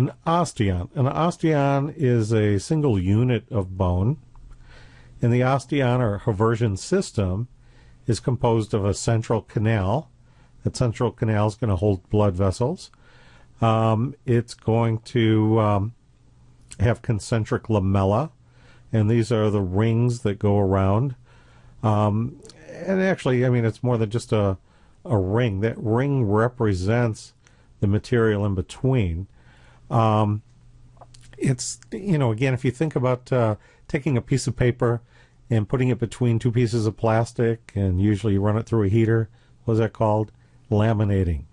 an osteon. An osteon is a single unit of bone, and the osteon or haversian system is composed of a central canal. That central canal is going to hold blood vessels. It's going to have concentric lamella, and these are the rings that go around. And actually, I mean, it's more than just a ring. That ring represents the material in between. It's, again, if you think about taking a piece of paper and putting it between two pieces of plastic, and usually you run it through a heater, what is that called? Laminating.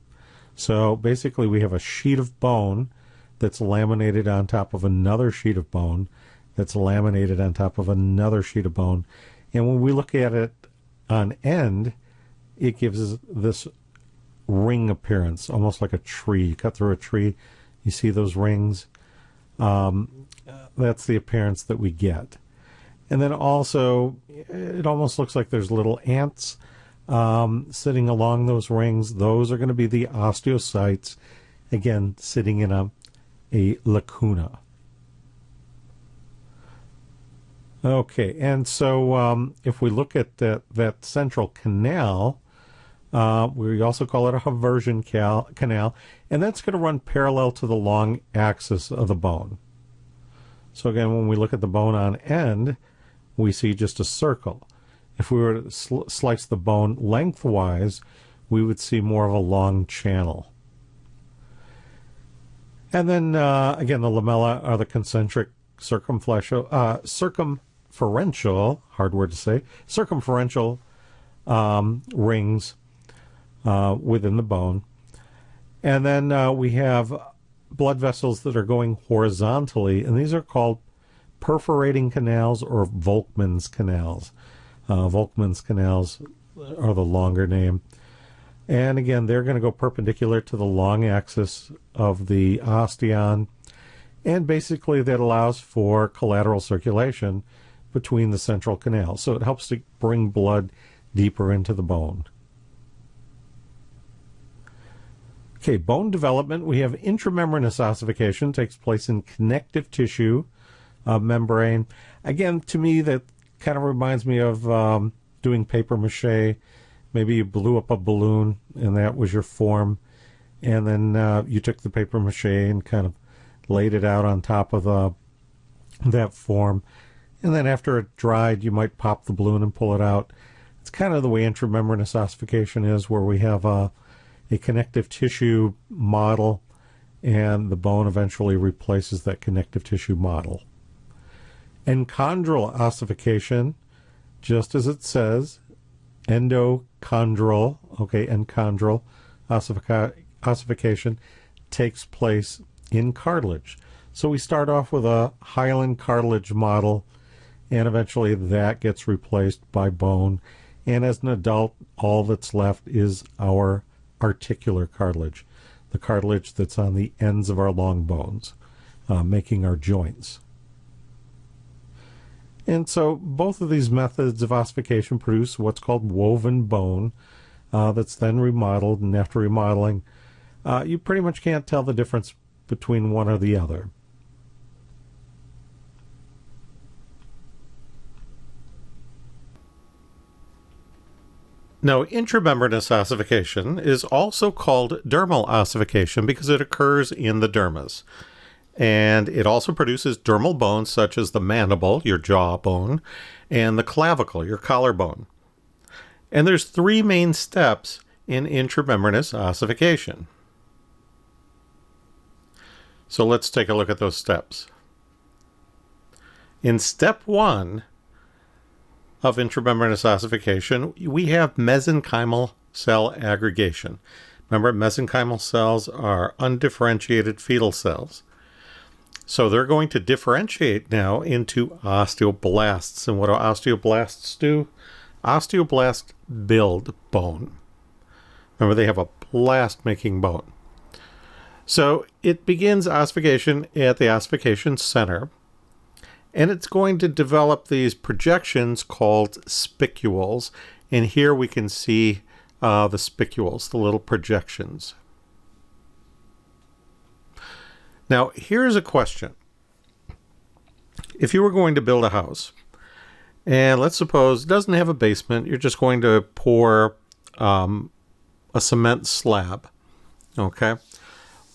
So basically we have a sheet of bone that's laminated on top of another sheet of bone that's laminated on top of another sheet of bone. And when we look at it on end, it gives us this ring appearance, almost like a tree. You cut through a tree, you see those rings. That's the appearance that we get. And then also, it almost looks like there's little ants sitting along those rings. Those are going to be the osteocytes, again, sitting in a lacuna. Okay, and so if we look at that central canal, we also call it a haversian canal, and that's going to run parallel to the long axis of the bone. So again, when we look at the bone on end, we see just a circle. If we were to slice the bone lengthwise, we would see more of a long channel. And then, again, the lamella are the concentric circumferential, hard word to say, circumferential rings within the bone. And then we have blood vessels that are going horizontally, and these are called perforating canals or Volkmann's canals. Volkmann's canals are the longer name. And again, they're going to go perpendicular to the long axis of the osteon, and basically that allows for collateral circulation between the central canals. So it helps to bring blood deeper into the bone. Okay, bone development. We have intramembranous ossification, takes place in connective tissue membrane. Again, to me, that kind of reminds me of doing paper mache. Maybe you blew up a balloon and that was your form, and then you took the paper mache and kind of laid it out on top of that form, and then after it dried you might pop the balloon and pull it out. It's kind of the way intramembranous ossification is, where we have a connective tissue model and the bone eventually replaces that connective tissue model. Enchondral ossification, just as it says, endochondral, enchondral ossification takes place in cartilage. So we start off with a hyaline cartilage model, and eventually that gets replaced by bone. And as an adult, all that's left is our articular cartilage, the cartilage that's on the ends of our long bones, making our joints. And so both of these methods of ossification produce what's called woven bone that's then remodeled, and after remodeling, you pretty much can't tell the difference between one or the other. Now, intramembranous ossification is also called dermal ossification because it occurs in the dermis. And it also produces dermal bones such as the mandible, your jaw bone, and the clavicle, your collarbone. And there's three main steps in intramembranous ossification. So let's take a look at those steps. In step 1 of intramembranous ossification, we have mesenchymal cell aggregation. Remember, mesenchymal cells are undifferentiated fetal cells. So they're going to differentiate now into osteoblasts. And what do osteoblasts do? Osteoblasts build bone. Remember, they have a blast-making bone. So it begins ossification at the ossification center, and it's going to develop these projections called spicules. And here we can see the spicules, the little projections. Now, here's a question. If you were going to build a house, and let's suppose it doesn't have a basement, you're just going to pour a cement slab, okay?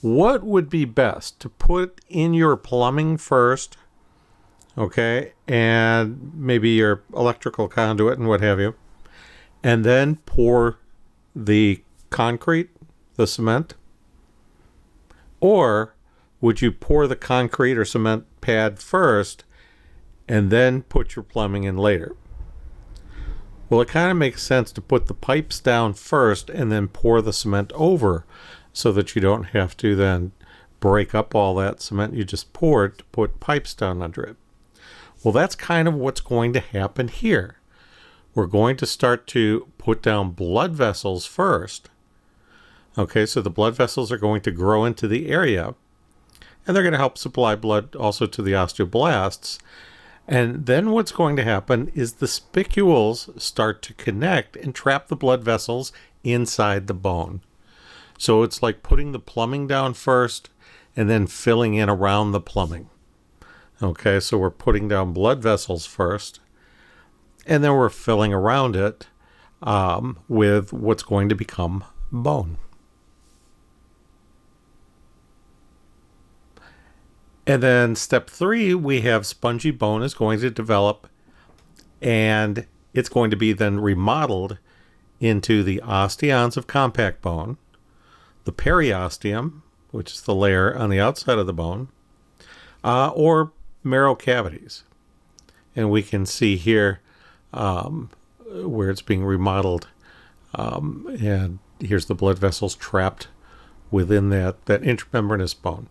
What would be best? To put in your plumbing first, okay, and maybe your electrical conduit and what have you, and then pour the concrete, the cement? Or would you pour the concrete or cement pad first and then put your plumbing in later? Well, it kind of makes sense to put the pipes down first and then pour the cement over, so that you don't have to then break up all that cement you just poured to put pipes down under it. Well, that's kind of what's going to happen here. We're going to start to put down blood vessels first. Okay, so the blood vessels are going to grow into the area, and they're going to help supply blood also to the osteoblasts. And then what's going to happen is the spicules start to connect and trap the blood vessels inside the bone. So it's like putting the plumbing down first and then filling in around the plumbing. Okay, so we're putting down blood vessels first, and then we're filling around it with what's going to become bone. And then step 3, we have spongy bone is going to develop, and it's going to be then remodeled into the osteons of compact bone, the periosteum, which is the layer on the outside of the bone, or marrow cavities. And we can see here where it's being remodeled, and here's the blood vessels trapped within that intramembranous bone.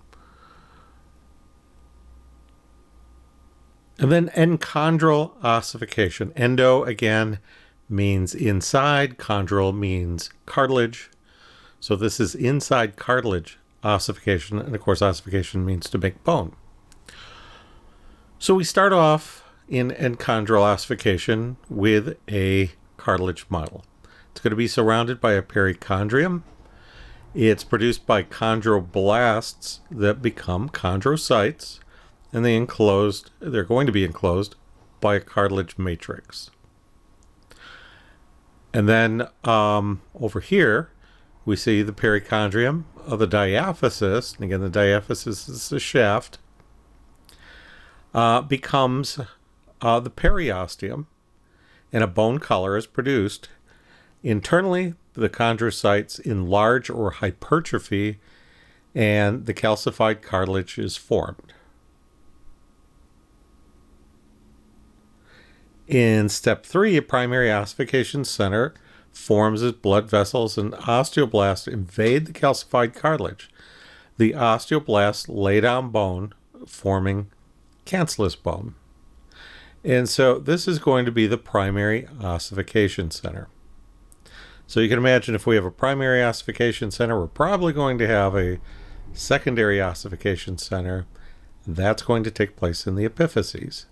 And then enchondral ossification. Endo, again, means inside. Chondral means cartilage. So this is inside cartilage ossification. And of course, ossification means to make bone. So we start off in enchondral ossification with a cartilage model. It's going to be surrounded by a perichondrium. It's produced by chondroblasts that become chondrocytes, and they're going to be enclosed by a cartilage matrix. And then over here, we see the perichondrium of the diaphysis, and again, the diaphysis is the shaft, becomes the periosteum, and a bone collar is produced. Internally, the chondrocytes enlarge or hypertrophy, and the calcified cartilage is formed. In step 3, a primary ossification center forms as blood vessels, and osteoblasts invade the calcified cartilage. The osteoblasts lay down bone, forming cancellous bone. And so this is going to be the primary ossification center. So you can imagine if we have a primary ossification center, we're probably going to have a secondary ossification center. That's going to take place in the epiphyses.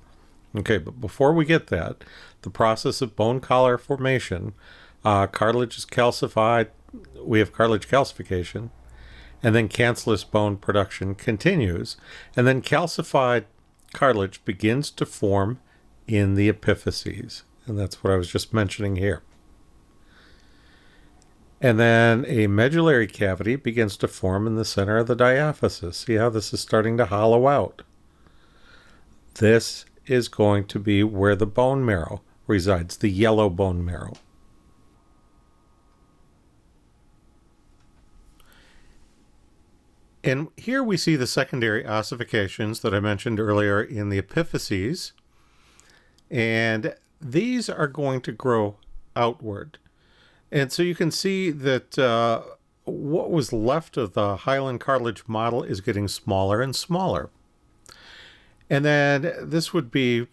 Okay, but before we get that, the process of bone collar formation, cartilage is calcified, we have cartilage calcification, and then cancellous bone production continues, and then calcified cartilage begins to form in the epiphyses, and that's what I was just mentioning here. And then a medullary cavity begins to form in the center of the diaphysis. See how this is starting to hollow out? This is going to be where the bone marrow resides, the yellow bone marrow. And here we see the secondary ossifications that I mentioned earlier in the epiphyses. And these are going to grow outward. And so you can see that what was left of the hyaline cartilage model is getting smaller and smaller. And then this would be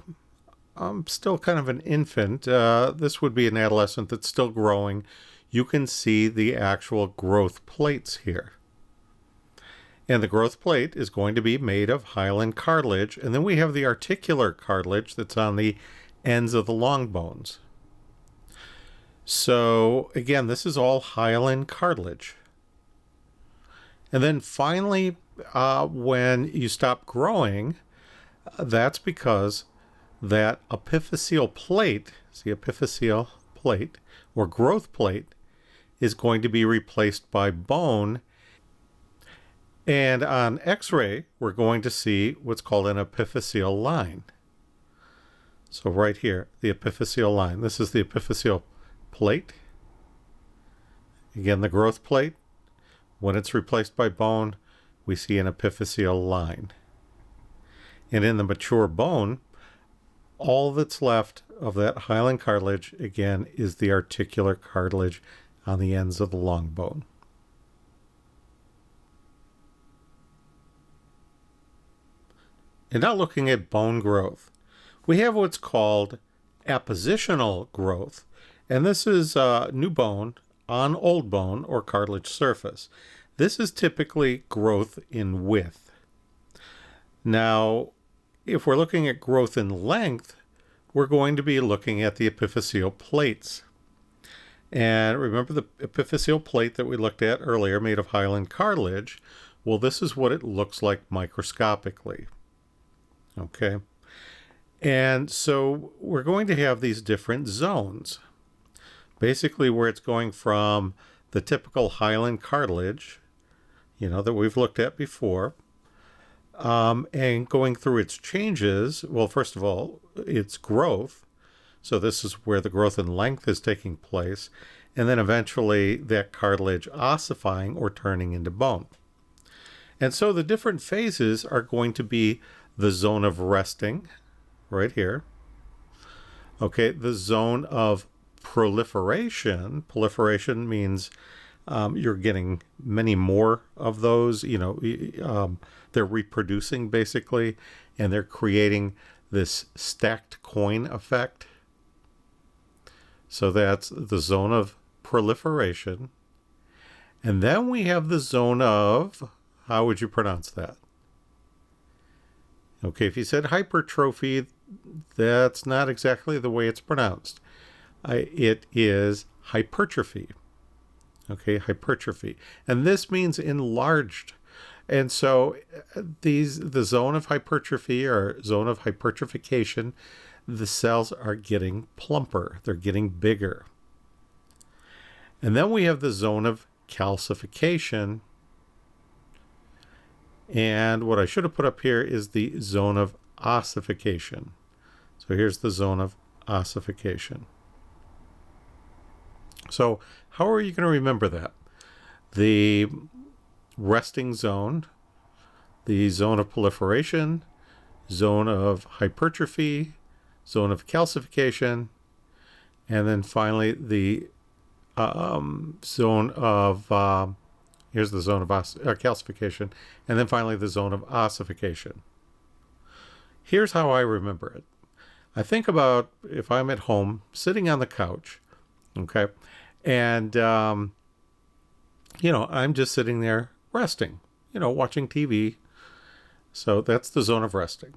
still kind of an infant. This would be an adolescent that's still growing. You can see the actual growth plates here. And the growth plate is going to be made of hyaline cartilage. And then we have the articular cartilage that's on the ends of the long bones. So again, this is all hyaline cartilage. And then finally, when you stop growing, that's because that epiphyseal plate, the epiphyseal plate or growth plate, is going to be replaced by bone. And on X-ray, we're going to see what's called an epiphyseal line. So right here, the epiphyseal line. This is the epiphyseal plate. Again, the growth plate. When it's replaced by bone, we see an epiphyseal line. And in the mature bone, all that's left of that hyaline cartilage, again, is the articular cartilage on the ends of the long bone. And now looking at bone growth, we have what's called appositional growth. And this is new bone on old bone or cartilage surface. This is typically growth in width. Now, if we're looking at growth in length, we're going to be looking at the epiphyseal plates. And remember the epiphyseal plate that we looked at earlier, made of hyaline cartilage? Well, this is what it looks like microscopically. Okay. And so we're going to have these different zones. Basically, where it's going from the typical hyaline cartilage, that we've looked at before, and going through its changes. Well, first of all, its growth. So this is where the growth in length is taking place. And then eventually that cartilage ossifying or turning into bone. And so the different phases are going to be the zone of resting, right here. Okay, the zone of proliferation. Proliferation means you're getting many more of those. They're reproducing basically, and they're creating this stacked coin effect. So that's the zone of proliferation. And then we have the zone of, how would you pronounce that? Okay, if you said hypertrophy, that's not exactly the way it's pronounced. It is hypertrophy. Okay, hypertrophy. And this means enlarged. And so the zone of hypertrophy or zone of hypertrophication, the cells are getting plumper. They're getting bigger. And then we have the zone of calcification. And what I should have put up here is the zone of ossification. So here's the zone of ossification. So how are you going to remember that? The resting zone, the zone of proliferation, zone of hypertrophy, zone of calcification, and then finally the zone of, here's the zone of calcification, and then finally the zone of ossification. Here's how I remember it. I think about if I'm at home sitting on the couch, okay, and I'm just sitting there resting, watching TV. So that's the zone of resting.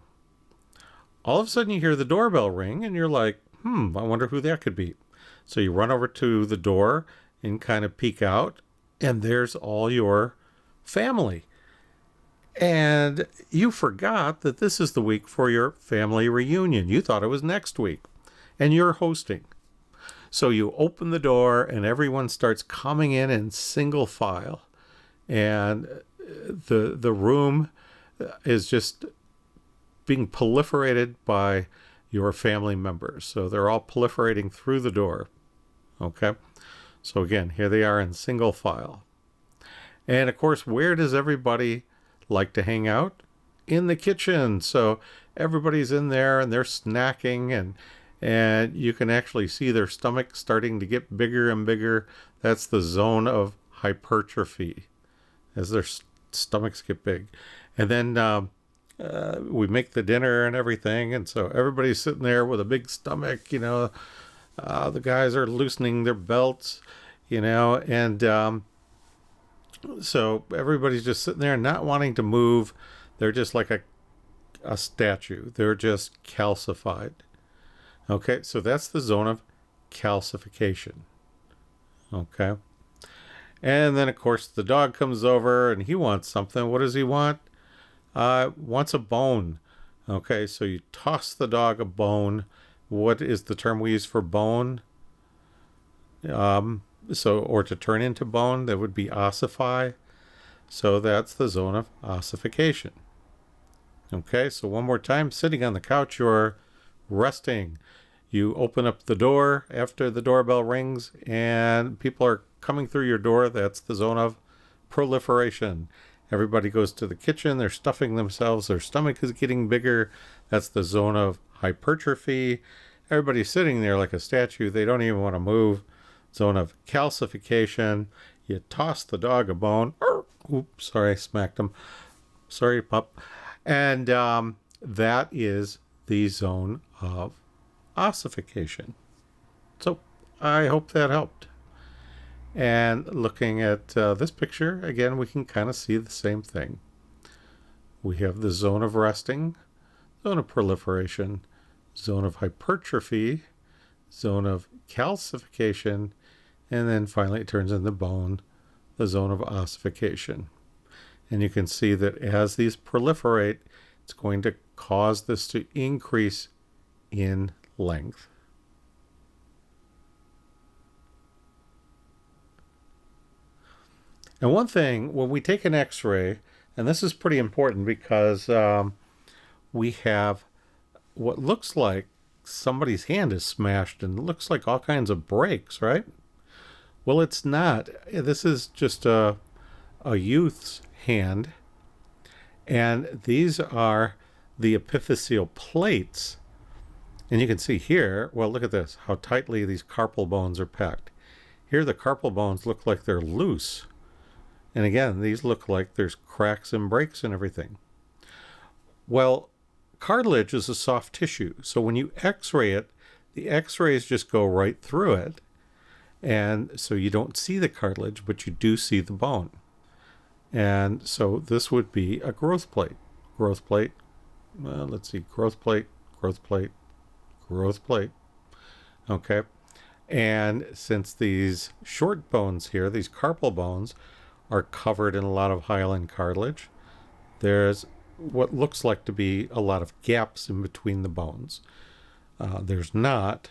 All of a sudden you hear the doorbell ring and you're like, I wonder who that could be. So you run over to the door and kind of peek out, and there's all your family. And you forgot that this is the week for your family reunion. You thought it was next week, and you're hosting. So you open the door and everyone starts coming in single file. And the room is just being proliferated by your family members. So they're all proliferating through the door. Okay. So again, here they are in single file. And of course, where does everybody like to hang out? In the kitchen. So everybody's in there and they're snacking, and you can actually see their stomach starting to get bigger and bigger. That's the zone of hypertrophy as their stomachs get big. And then we make the dinner and everything. And so everybody's sitting there with a big stomach, the guys are loosening their belts, and so everybody's just sitting there not wanting to move. They're just like a statue. They're just calcified. Okay, so that's the zone of calcification. Okay. And then, of course, the dog comes over and he wants something. What does he want? Wants a bone. Okay, so you toss the dog a bone. What is the term we use for bone? Or to turn into bone, that would be ossify. So that's the zone of ossification. Okay, so one more time, sitting on the couch, you're resting. You open up the door after the doorbell rings and people are coming through your door. That's the zone of proliferation. Everybody goes to the kitchen, they're stuffing themselves, their stomach is getting bigger. That's the zone of hypertrophy. Everybody's sitting there like a statue, they don't even want to move. Zone of calcification. You toss the dog a bone. Oops, sorry, I smacked him. Sorry, pup. And that is the zone of ossification. So I hope that helped. And looking at this picture, again, we can kind of see the same thing. We have the zone of resting, zone of proliferation, zone of hypertrophy, zone of calcification, and then finally it turns into bone, the zone of ossification. And you can see that as these proliferate, it's going to cause this to increase in length. And one thing, when we take an x-ray, and this is pretty important because we have what looks like somebody's hand is smashed and it looks like all kinds of breaks, right? Well, it's not. This is just a youth's hand. And these are the epiphyseal plates. And you can see here, well, look at this, how tightly these carpal bones are packed. Here, the carpal bones look like they're loose. And again, these look like there's cracks and breaks and everything. Well, cartilage is a soft tissue. So when you x-ray it, the x-rays just go right through it. And so you don't see the cartilage, but you do see the bone. And so this would be a growth plate. Growth plate. Well, let's see. Growth plate, growth plate, growth plate. Okay. And since these short bones here, these carpal bones, are covered in a lot of hyaline cartilage, there's what looks like to be a lot of gaps in between the bones. There's not.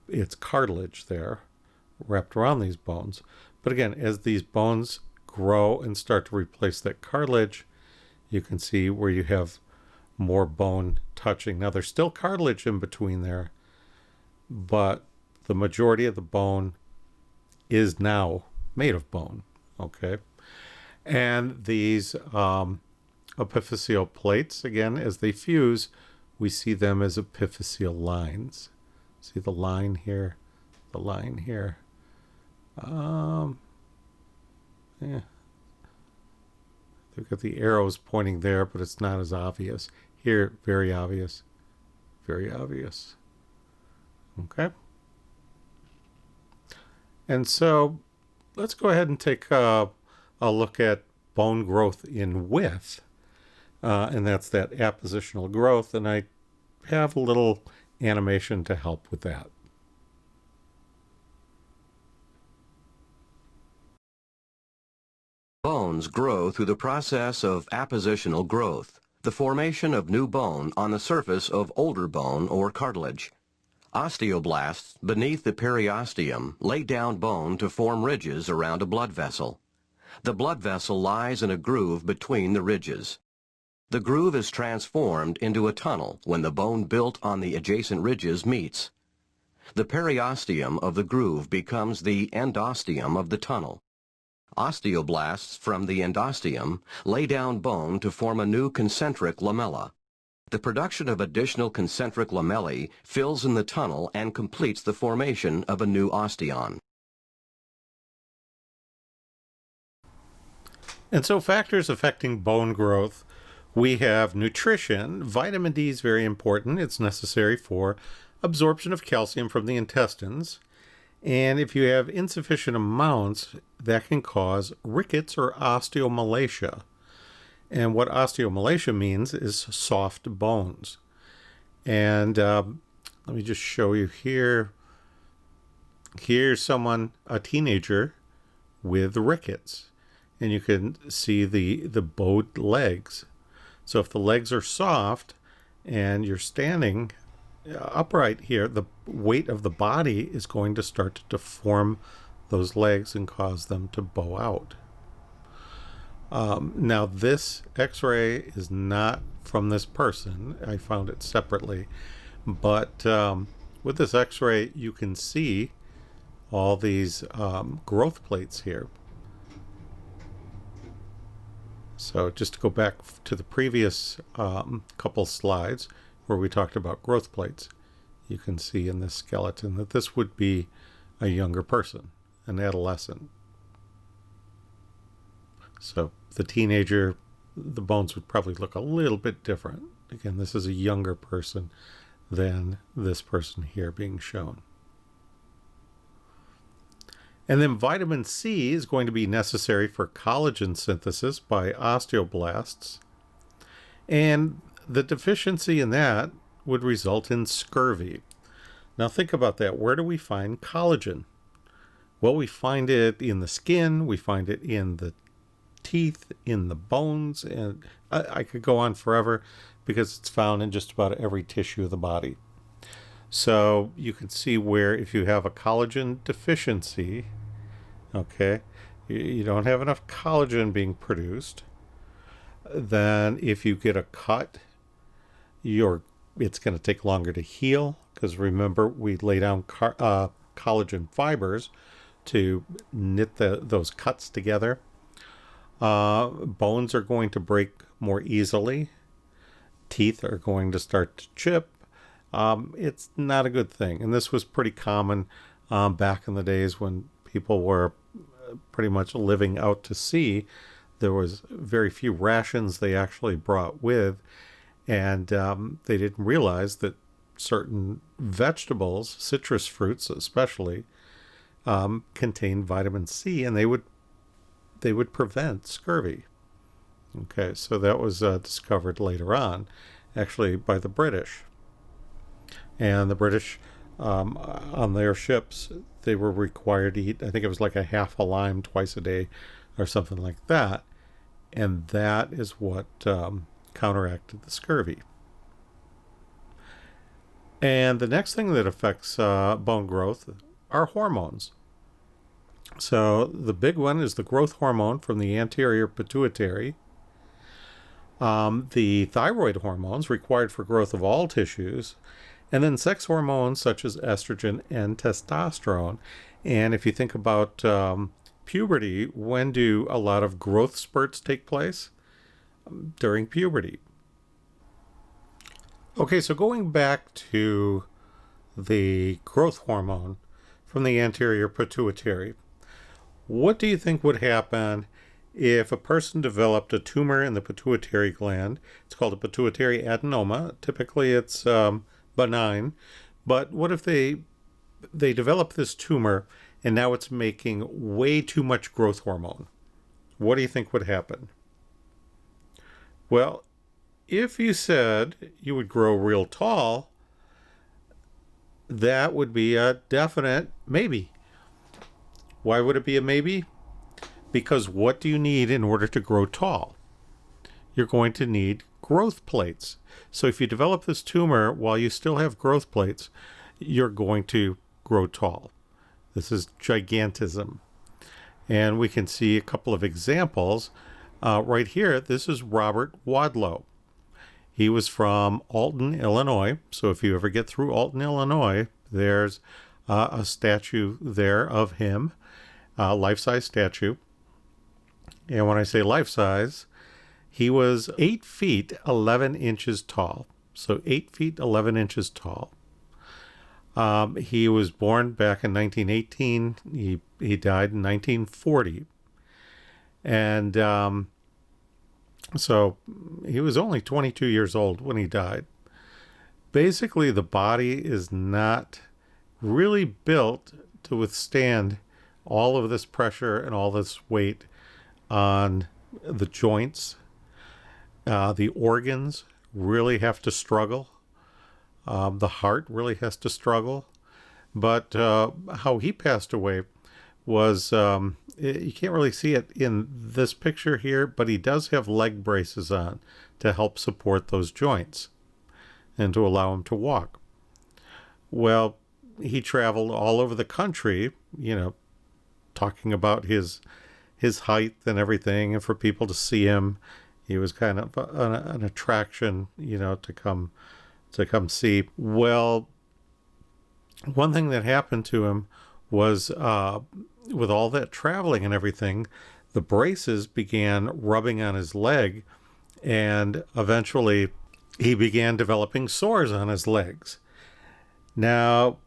It's cartilage there wrapped around these bones. But again, as these bones grow and start to replace that cartilage, you can see where you have more bone touching. Now, there's still cartilage in between there, but the majority of the bone is now made of bone, okay? And these epiphyseal plates, again, as they fuse, we see them as epiphyseal lines. See the line here, the line here. Yeah. They've got the arrows pointing there, but it's not as obvious. Here, very obvious. Very obvious. Okay. And so let's go ahead and take a look at bone growth in width. And that's that appositional growth. And I have a little animation to help with that. Bones grow through the process of appositional growth, the formation of new bone on the surface of older bone or cartilage. Osteoblasts beneath the periosteum lay down bone to form ridges around a blood vessel. The blood vessel lies in a groove between the ridges. The groove is transformed into a tunnel when the bone built on the adjacent ridges meets. The periosteum of the groove becomes the endosteum of the tunnel. Osteoblasts from the endosteum lay down bone to form a new concentric lamella. The production of additional concentric lamellae fills in the tunnel and completes the formation of a new osteon. And so factors affecting bone growth, we have nutrition. Vitamin D is very important. It's necessary for absorption of calcium from the intestines. And if you have insufficient amounts, that can cause rickets or osteomalacia. And what osteomalacia means is soft bones. And let me just show you here. Here's someone, a teenager, with rickets. And you can see the bowed legs. So if the legs are soft and you're standing upright here, the weight of the body is going to start to deform those legs and cause them to bow out. Now this x-ray is not from this person. I found it separately. But with this x-ray, you can see all these growth plates here. So just to go back to the previous couple slides where we talked about growth plates, you can see in this skeleton that this would be a younger person, an adolescent. So the teenager, the bones would probably look a little bit different. Again, this is a younger person than this person here being shown. And then vitamin C is going to be necessary for collagen synthesis by osteoblasts. And the deficiency in that would result in scurvy. Now think about that. Where do we find collagen? Well, we find it in the skin, we find it in the teeth, in the bones, and I could go on forever because it's found in just about every tissue of the body. So you can see where if you have a collagen deficiency, okay, you don't have enough collagen being produced, then if you get a cut, it's going to take longer to heal, because remember we lay down collagen fibers to knit those cuts together. Bones are going to break more easily. Teeth are going to start to chip. It's not a good thing. And this was pretty common back in the days when people were pretty much living out to sea. There was very few rations they actually brought with, and they didn't realize that certain vegetables, citrus fruits especially, contain vitamin C, and they would prevent scurvy. Okay, so that was discovered later on, actually by the British. And the British, on their ships, they were required to eat, I think it was like a half a lime twice a day or something like that. And that is what counteracted the scurvy. And the next thing that affects bone growth are hormones. So the big one is the growth hormone from the anterior pituitary. The thyroid hormones required for growth of all tissues, and then sex hormones such as estrogen and testosterone. And if you think about puberty, when do a lot of growth spurts take place? During puberty. Okay, so going back to the growth hormone from the anterior pituitary, what do you think would happen if a person developed a tumor in the pituitary gland? It's called a pituitary adenoma. Typically it's benign, but what if they develop this tumor and now it's making way too much growth hormone? What do you think would happen? Well, if you said you would grow real tall, that would be a definite maybe. Why would it be a maybe? Because what do you need in order to grow tall? You're going to need growth plates. So if you develop this tumor while you still have growth plates, you're going to grow tall. This is gigantism. And we can see a couple of examples. Right here, this is Robert Wadlow. He was from Alton, Illinois. So if you ever get through Alton, Illinois, there's a statue there of him, a life-size statue. And when I say life-size, he was 8 feet 11 inches tall. So 8 feet 11 inches tall. He was born back in 1918. He died in 1940. And so he was only 22 years old when he died. Basically, the body is not really built to withstand all of this pressure and all this weight on the joints. The organs really have to struggle. The heart really has to struggle. But how he passed away was, you can't really see it in this picture here, but he does have leg braces on to help support those joints and to allow him to walk. Well, he traveled all over the country, talking about his height and everything, and for people to see him. He was kind of an attraction, to come see. Well, one thing that happened to him was, with all that traveling and everything, the braces began rubbing on his leg, and eventually he began developing sores on his legs. Now,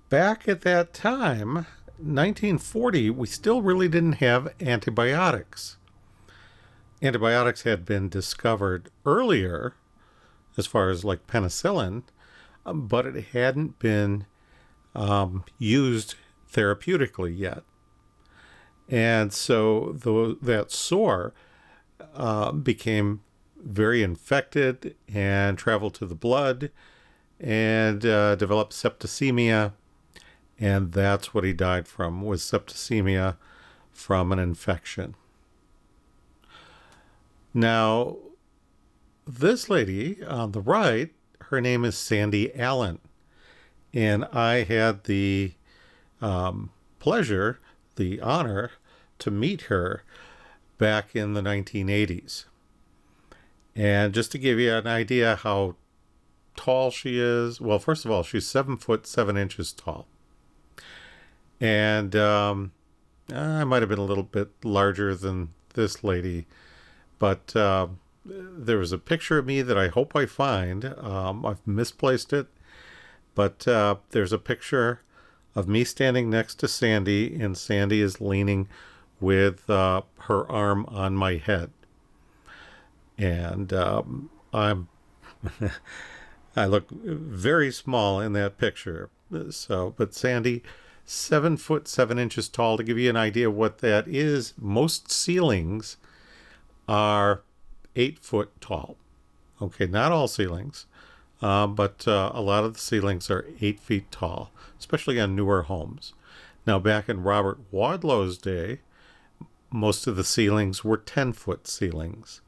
back at that time, 1940, we still really didn't have antibiotics. Antibiotics had been discovered earlier, as far as like penicillin, but it hadn't been used therapeutically yet. And so that sore became very infected and traveled to the blood and developed septicemia. And that's what he died from, was septicemia from an infection. Now, this lady on the right, her name is Sandy Allen. And I had the pleasure, the honor to meet her back in the 1980s. And just to give you an idea how tall she is, well, first of all, she's 7 foot 7 inches tall. And I might have been a little bit larger than this lady, but there was a picture of me that I hope I find. I've misplaced it, but there's a picture of me standing next to Sandy, and Sandy is leaning with her arm on my head. And I'm I look very small in that picture. So, but Sandy, 7 foot 7 inches tall. To give you an idea of what that is, most ceilings are 8 foot tall. Okay, not all ceilings, but a lot of the ceilings are 8 feet tall, especially on newer homes. Now, back in Robert Wadlow's day, most of the ceilings were 10 foot ceilings.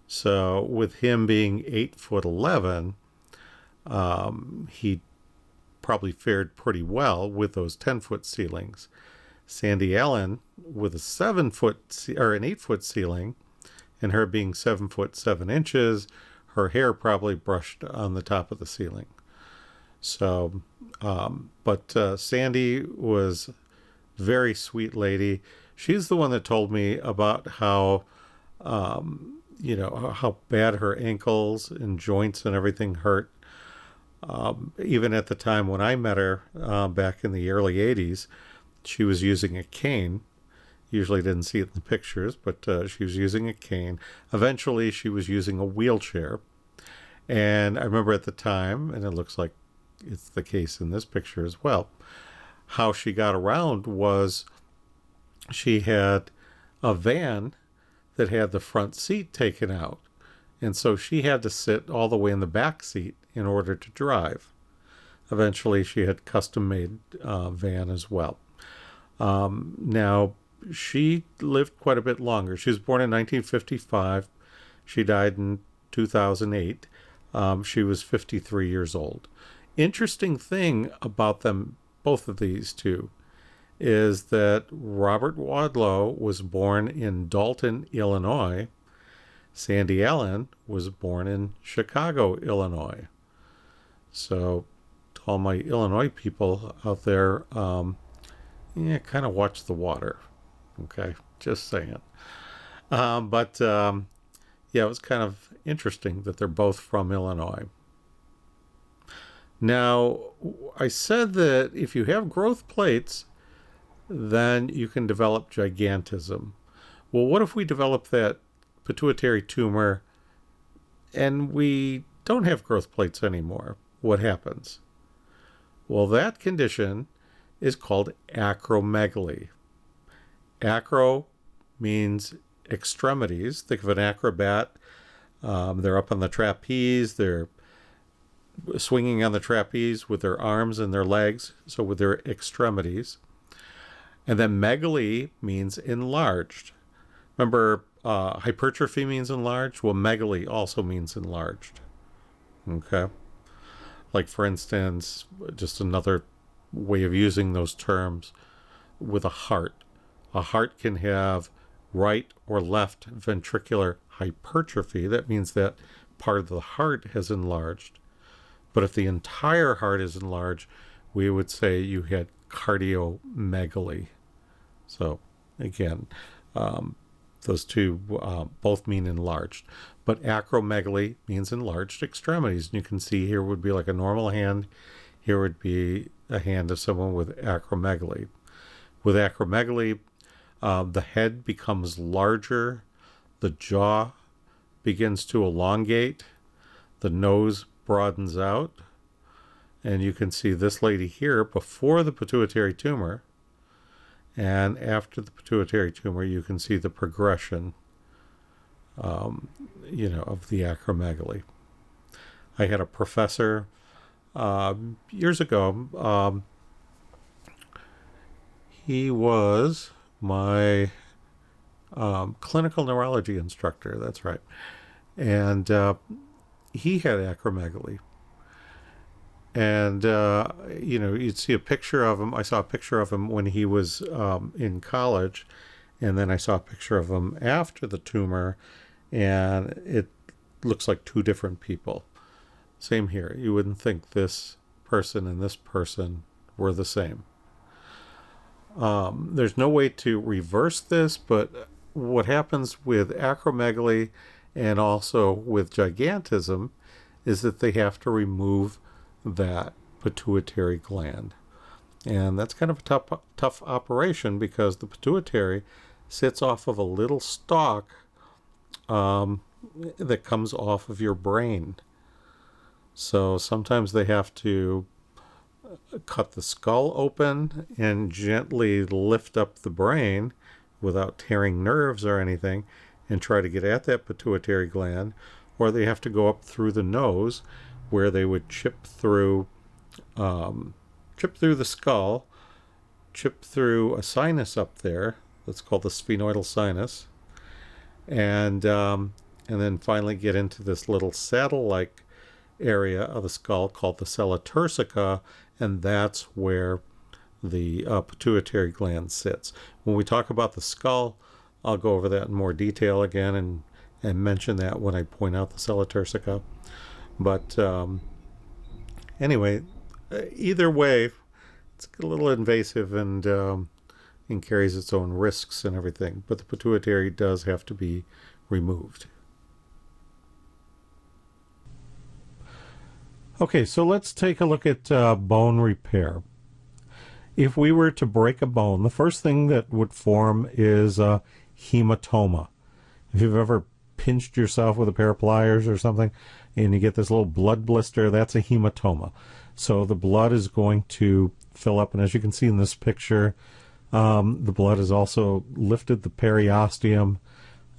So with him being 8 foot 11, he probably fared pretty well with those 10 foot ceilings. Sandy Allen, with a 7 foot or an 8 foot ceiling, and her being 7 foot 7 inches, her hair probably brushed on the top of the ceiling. So, but Sandy was a very sweet lady. She's the one that told me about how, how bad her ankles and joints and everything hurt. Even at the time when I met her back in the early 80s, she was using a cane. Usually didn't see it in the pictures, but she was using a cane. Eventually, she was using a wheelchair. And I remember at the time, and it looks like it's the case in this picture as well, how she got around was she had a van that had the front seat taken out. And so she had to sit all the way in the back seat in order to drive. Eventually, she had custom-made van as well. Now, she lived quite a bit longer. She was born in 1955. She died in 2008. She was 53 years old. Interesting thing about them, both of these two, is that Robert Wadlow was born in Dalton, Illinois. Sandy Allen was born in Chicago, Illinois. So, to all my Illinois people out there, kind of watch the water. Okay, just saying. It was kind of interesting that they're both from Illinois. Now, I said that if you have growth plates, then you can develop gigantism. Well, what if we develop that pituitary tumor and we don't have growth plates anymore? What happens? Well, that condition is called acromegaly. Acro means extremities. Think of an acrobat. They're up on the trapeze. They're swinging on the trapeze with their arms and their legs, so with their extremities. And then megaly means enlarged. Remember, hypertrophy means enlarged? Well, megaly also means enlarged. Okay? Like, for instance, just another way of using those terms with a heart. A heart can have right or left ventricular hypertrophy. That means that part of the heart has enlarged. But if the entire heart is enlarged, we would say you had cardiomegaly. So, again, those two both mean enlarged. But acromegaly means enlarged extremities. And you can see here would be like a normal hand. Here would be a hand of someone with acromegaly. With acromegaly, the head becomes larger, the jaw begins to elongate, the nose broadens out, and you can see this lady here before the pituitary tumor, and after the pituitary tumor you can see the progression of the acromegaly. I had a professor years ago. He was my clinical neurology instructor, that's right. And he had acromegaly. And, you'd see a picture of him. I saw a picture of him when he was in college. And then I saw a picture of him after the tumor. And it looks like two different people. Same here. You wouldn't think this person and this person were the same. There's no way to reverse this, but what happens with acromegaly and also with gigantism is that they have to remove that pituitary gland. And that's kind of a tough operation because the pituitary sits off of a little stalk that comes off of your brain. So sometimes they have to cut the skull open and gently lift up the brain without tearing nerves or anything and try to get at that pituitary gland, or they have to go up through the nose where they would chip through the skull, chip through a sinus up there that's called the sphenoidal sinus, and then finally get into this little saddle-like area of the skull called the sella turcica, and that's where the pituitary gland sits. When we talk about the skull, I'll go over that in more detail again and mention that when I point out the sella turcica. But anyway, either way, it's a little invasive and carries its own risks and everything. But the pituitary does have to be removed. Okay, so let's take a look at bone repair. If we were to break a bone, the first thing that would form is a hematoma. If you've ever pinched yourself with a pair of pliers or something and you get this little blood blister, that's a hematoma. So the blood is going to fill up, and as you can see in this picture, the blood has also lifted the periosteum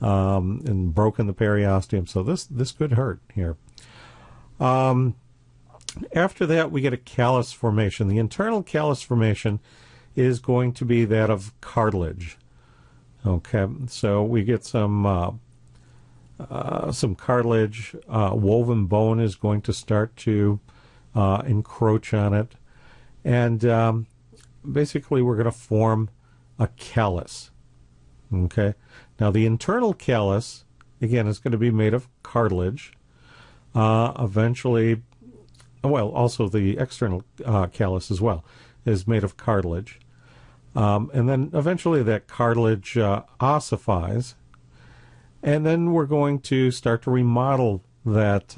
and broken the periosteum. So this could hurt here. After that, we get a callus formation. The internal callus formation is going to be that of cartilage. Okay, so we get some cartilage. Woven bone is going to start to encroach on it, and basically we're going to form a callus. Okay, now the internal callus, again, is going to be made of cartilage. Eventually, well, also the external callus as well is made of cartilage. And then eventually that cartilage ossifies. And then we're going to start to remodel that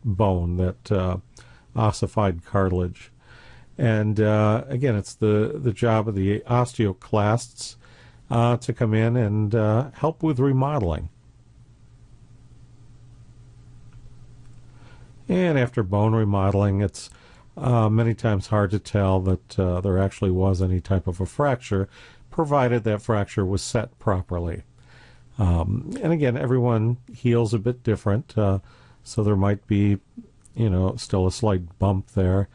bone, that ossified cartilage. And again, it's the job of the osteoclasts to come in and help with remodeling. And after bone remodeling, it's many times hard to tell that there actually was any type of a fracture, provided that fracture was set properly. And again, everyone heals a bit different, so there might be, still a slight bump there.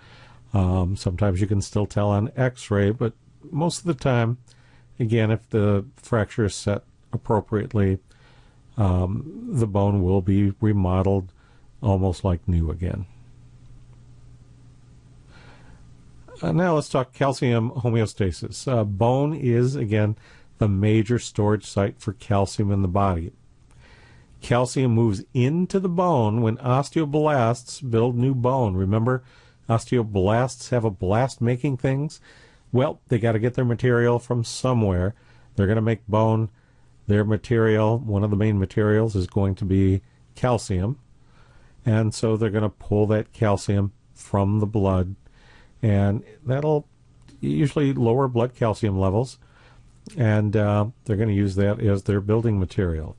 Sometimes you can still tell on X-ray, but most of the time, again, if the fracture is set appropriately, the bone will be remodeled almost like new again. Now let's talk calcium homeostasis. Bone is, again, the major storage site for calcium in the body. Calcium moves into the bone when osteoblasts build new bone. Remember, osteoblasts have a blast making things? Well, they got to get their material from somewhere. They're going to make bone. Their material, one of the main materials, is going to be calcium. And so they're going to pull that calcium from the blood. And that'll usually lower blood calcium levels. And they're going to use that as their building material.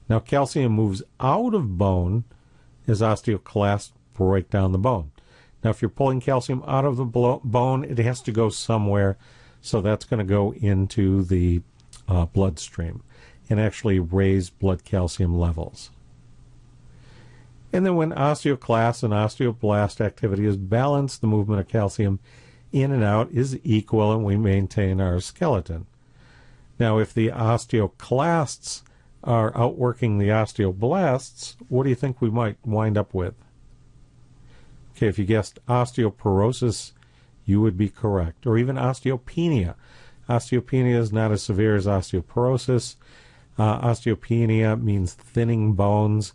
Now, calcium moves out of bone as osteoclasts break down the bone. Now, if you're pulling calcium out of the bone, it has to go somewhere. So that's going to go into the bloodstream and actually raise blood calcium levels. And then when osteoclast and osteoblast activity is balanced, the movement of calcium in and out is equal, and we maintain our skeleton. Now, if the osteoclasts are outworking the osteoblasts, what do you think we might wind up with? Okay, if you guessed osteoporosis, you would be correct. Or even osteopenia. Osteopenia is not as severe as osteoporosis. Osteopenia means thinning bones.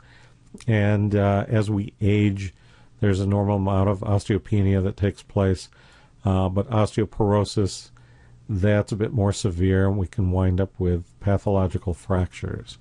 And as we age, there's a normal amount of osteopenia that takes place. But osteoporosis, that's a bit more severe, and we can wind up with pathological fractures.